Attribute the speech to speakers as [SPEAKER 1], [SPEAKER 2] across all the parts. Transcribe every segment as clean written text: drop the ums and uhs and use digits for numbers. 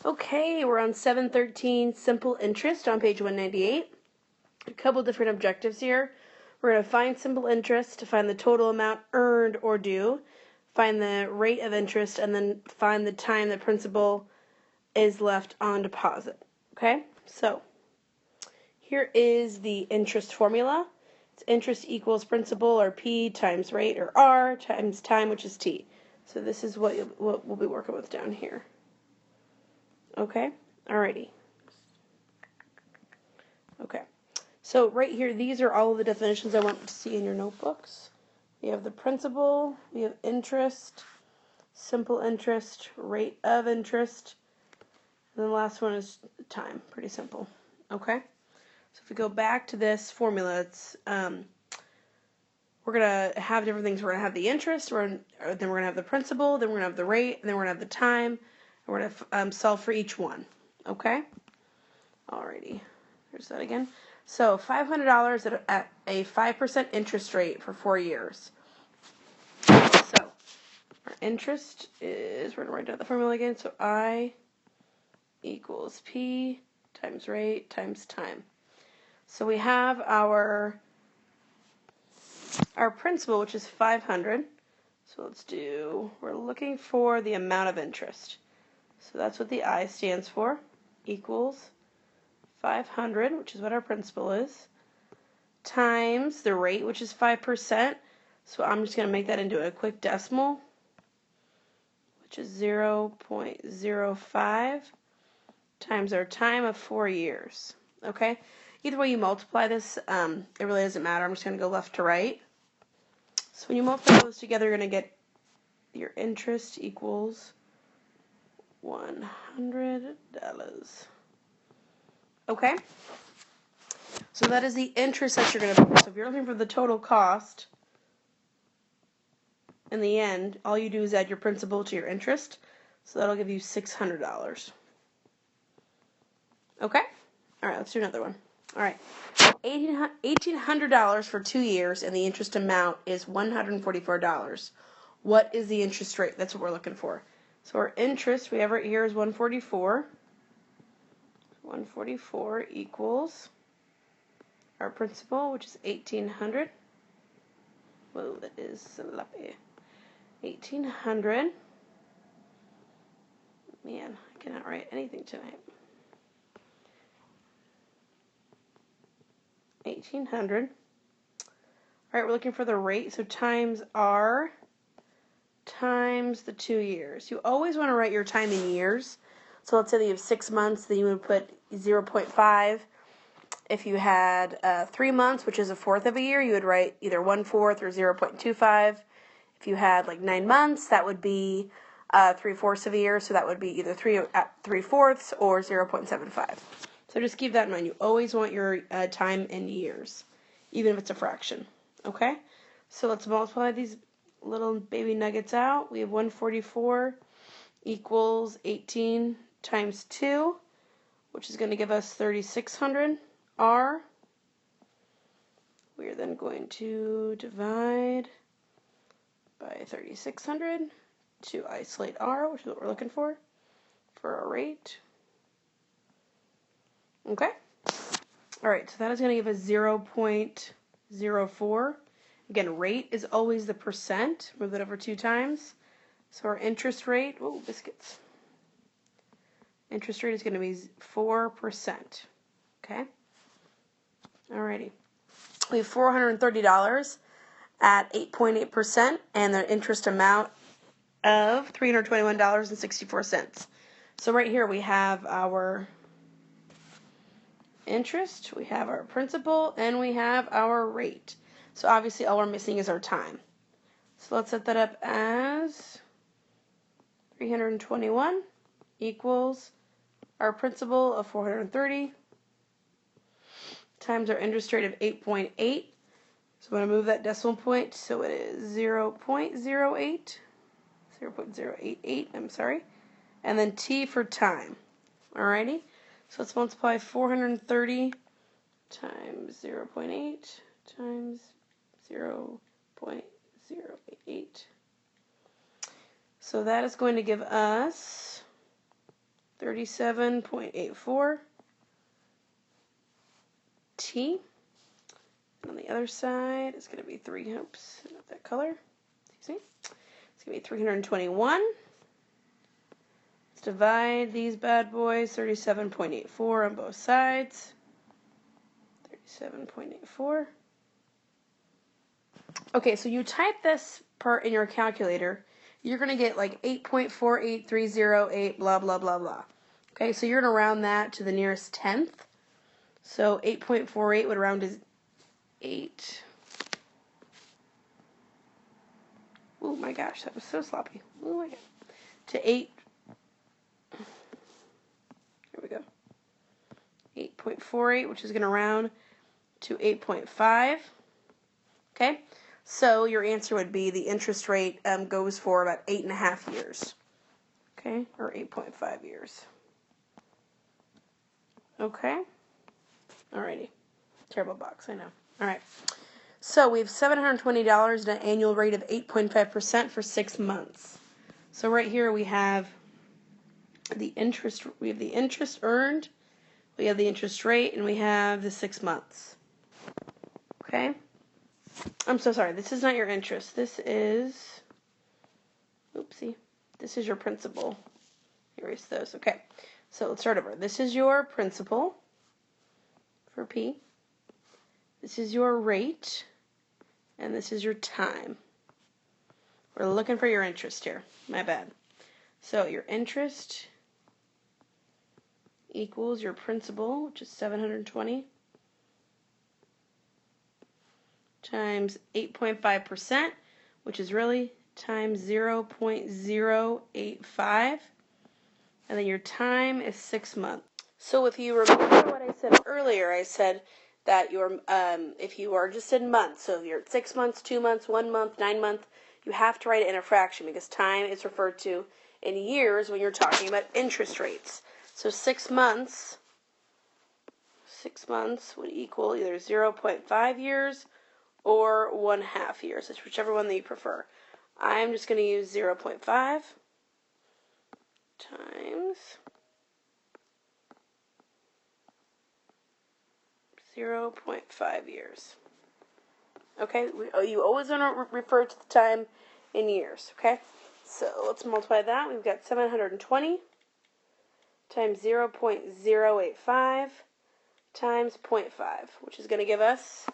[SPEAKER 1] Okay, we're on 713, simple interest on page 198. A couple different objectives here. We're going to find simple interest, find the total amount earned or due, find the rate of interest, and then find the time the principal is left on deposit. Okay, so here is the interest formula. It's interest equals principal, or P, times rate, or R, times time, which is T. So this is what we'll be working with down here. Okay, alrighty. Okay, so right here, these are all of the definitions I want to see in your notebooks. We have the principal, we have interest, simple interest, rate of interest, and the last one is time. Pretty simple. Okay, so if we go back to this formula, it's we're going to have different things. We're going to have the interest, then we're going to have the principal, then we're going to have the rate, and then we're going to have the time, and we're going to solve for each one. Okay? Alrighty. There's that again. So $500 at a 5% interest rate for 4 years. So our interest is, we're going to write down the formula again. So I equals P times rate times time. So we have our principal, which is 500. So let's do, we're looking for the amount of interest. So that's what the I stands for, equals 500, which is what our principal is, times the rate, which is 5%. So I'm just going to make that into a quick decimal, which is 0.05, times our time of 4 years. Okay? Either way you multiply this, it really doesn't matter. I'm just going to go left to right. So when you multiply those together, you're going to get your interest equals $100. Okay? So that is the interest that you're going to pay. So if you're looking for the total cost, in the end, all you do is add your principal to your interest. So that'll give you $600. Okay? All right, let's do another one. All right. $1,800 for 2 years, and the interest amount is $144. What is the interest rate? That's what we're looking for. So our interest, we have right here, is 144. 144 equals our principal, which is 1,800. Whoa, that is sloppy. 1,800. Man, I cannot write anything tonight. 1,800. All right, we're looking for the rate, so times R times the 2 years. You always want to write your time in years. So let's say that you have 6 months, then you would put 0.5. If you had 3 months, which is a fourth of a year, you would write either 1/4 or 0.25. If you had like 9 months, that would be 3/4 of a year, so that would be either 3/4 or 0.75. So just keep that in mind. You always want your time in years, even if it's a fraction. Okay? So let's multiply these little baby nuggets out. We have 144 equals 18 times 2, which is going to give us 3,600 R. We are then going to divide by 3,600 to isolate R, which is what we're looking for our rate. Okay? All right, so that is going to give us 0.04. Again, rate is always the percent. Move it over 2 times. So our interest rate, oh, biscuits. Interest rate is going to be 4%. Okay? Alrighty. We have $430 at 8.8%, and the interest amount of $321.64. So right here we have our interest, we have our principal, and we have our rate. So obviously all we're missing is our time. So let's set that up as 321 equals our principal of 430 times our interest rate of 8.8. So I'm going to move that decimal point, so it is 0.088, I'm sorry, and then T for time. Alrighty, so let's multiply 430 times 0.8 times 0.088. So that is going to give us 37.84 T. And on the other side, it's going to be not that color. Excuse me. It's going to be 321. Let's divide these bad boys, 37.84 on both sides. 37.84. Okay, so you type this part in your calculator, you're going to get like 8.48308, blah, blah, blah, blah. Okay, so you're going to round that to the nearest tenth. So 8.48 would round to 8. Oh my gosh, that was so sloppy. Oh my god. To 8. Here we go. 8.48, which is going to round to 8.5. Okay, so your answer would be the interest rate goes for about 8.5 years. Okay, or 8.5 years. Okay, alrighty. Terrible box, I know. Alright, so we have $720 at an annual rate of 8.5% for 6 months. So right here we have the interest. We have the interest earned, we have the interest rate, and we have the 6 months. Okay. I'm so sorry. This is not your interest. This is, oopsie. This is your principal. Erase those. Okay. So let's start over. This is your principal for P. This is your rate. And this is your time. We're looking for your interest here. My bad. So your interest equals your principal, which is 720. Times 8.5%, which is really times 0.085, and then your time is 6 months. So if you remember what I said earlier, I said that your if you are just in months, so if you're at 6 months, 2 months, 1 month, 9 months, you have to write it in a fraction because time is referred to in years when you're talking about interest rates. So 6 months would equal either 0.5 years or 1/2 years. It's whichever one that you prefer. I'm just going to use 0.5 times 0.5 years. Okay, you always want to refer to the time in years. Okay, so let's multiply that. We've got 720 times 0.085 times 0.5, which is going to give us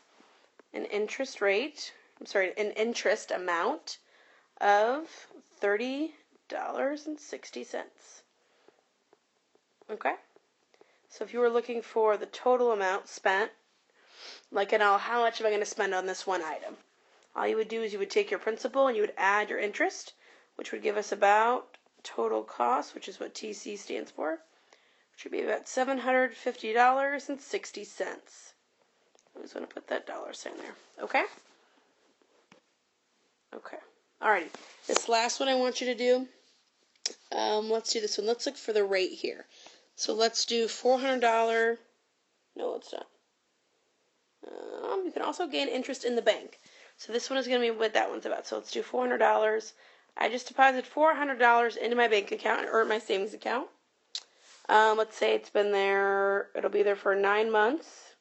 [SPEAKER 1] an interest amount of $30.60. Okay? So if you were looking for the total amount spent, like how much am I going to spend on this one item? All you would do is you would take your principal and you would add your interest, which would give us about total cost, which is what TC stands for, which would be about $750.60. I always want to put that dollar sign there. Okay? Okay. Alrighty. This last one I want you to do, let's do this one. Let's look for the rate here. So let's do $400. No, it's not. You can also gain interest in the bank. So this one is going to be what that one's about. So let's do $400. I just deposited $400 into my bank account or my savings account. Let's say it's been there, it'll be there for 9 months.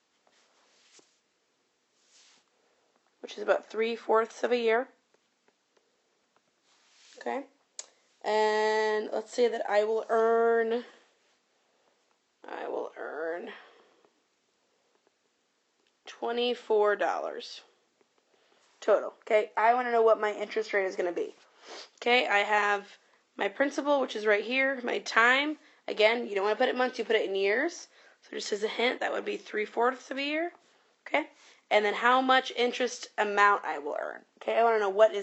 [SPEAKER 1] Which is about 3/4 of a year. Okay. And let's say that I will earn $24 total. Okay. I want to know what my interest rate is going to be. Okay. I have my principal, which is right here. My time, again, you don't want to put it in months, you put it in years. So just as a hint, that would be 3/4 of a year. Okay. And then how much interest amount I will earn. Okay, I want to know what will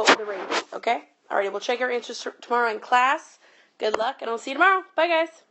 [SPEAKER 1] the rate be. Okay, alrighty, we'll check your answers tomorrow in class. Good luck, and I'll see you tomorrow. Bye, guys.